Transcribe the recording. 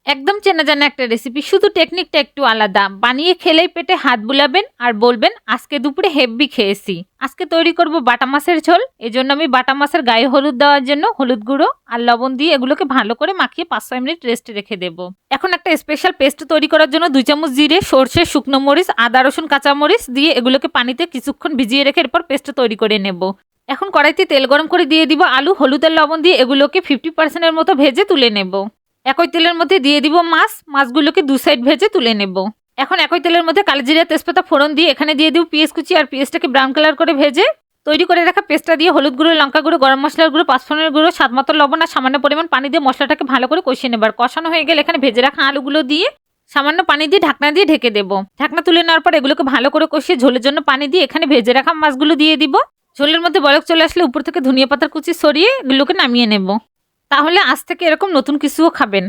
একদম চেনা জানা একটা রেসিপি, শুধু টেকনিকটা একটু আলাদা। বানিয়ে খেলেই পেটে হাত বুলাবেন আর বলবেন আজকে দুপুরে হেব্বি খেয়েছি। আজকে তৈরি করব বাটা মাছের ঝোল। এজন্য আমি বাটা মাছের গায়ে হলুদ দেওয়ার জন্য হলুদ গুঁড়ো আর লবণ দিয়ে এগুলোকে ভালো করে মাখিয়ে 5-6 মিনিট রেস্টে রেখে দেব। এখন একটা স্পেশাল পেস্ট তৈরি করার জন্য 2 চামচ জিরে, সরষে, শুকনো মরিচ, আদা রসুন কাঁচামরিচ দিয়ে এগুলোকে পানিতে কিছুক্ষণ ভিজিয়ে রেখে এরপর পেস্ট তৈরি করে নেব। এখন কড়াইতে তেল গরম করে দিয়ে দিব আলু, হলুদ আর লবণ দিয়ে এগুলোকে 50% এর মতো ভেজে তুলে নেব। একই তেলের মধ্যে দিয়ে দিব মাছগুলোকে 2 সাইড ভেজে তুলে নেব। এখন একই তেলের মধ্যে কালোজিরা তেজপাতা ফোড়ন দিয়ে এখানে দিয়ে দিব পেঁয়াজ কুচি আর পেঁয়াজটাকে ব্রাউন কালার করে ভেজে তৈরি করে রাখা পেস্টটা দিয়ে হলুদ গুঁড়ো, লঙ্কা গুঁড়ো, গরম মশলার গুঁড়ো, পাঁচফোড়নের গুঁড়ো, স্বাদ মতো লবণ আর সামান্য পরিমাণ পানি দিয়ে মশলাটাকে ভালো করে কষিয়ে নেবার। কষানো হয়ে গেলে এখানে ভেজে রাখা আলুগুলো দিয়ে সামান্য পানি দিয়ে ঢাকনা দিয়ে ঢেকে দেব। ঢাকনা তুলে নেওয়ার পর এগুলোকে ভালো করে কষিয়ে ঝোলের জন্য পানি দিয়ে এখানে ভেজে রাখা মাছগুলো দিয়ে দিব। ঝোলের মধ্যে বলক চলে আসলে উপর থেকে ধনিয়া পাতার কুচি সরিয়ে এগুলোকে নামিয়ে নেব। তাহলে আজ থেকে এরকম নতুন কিছুও খাবেন।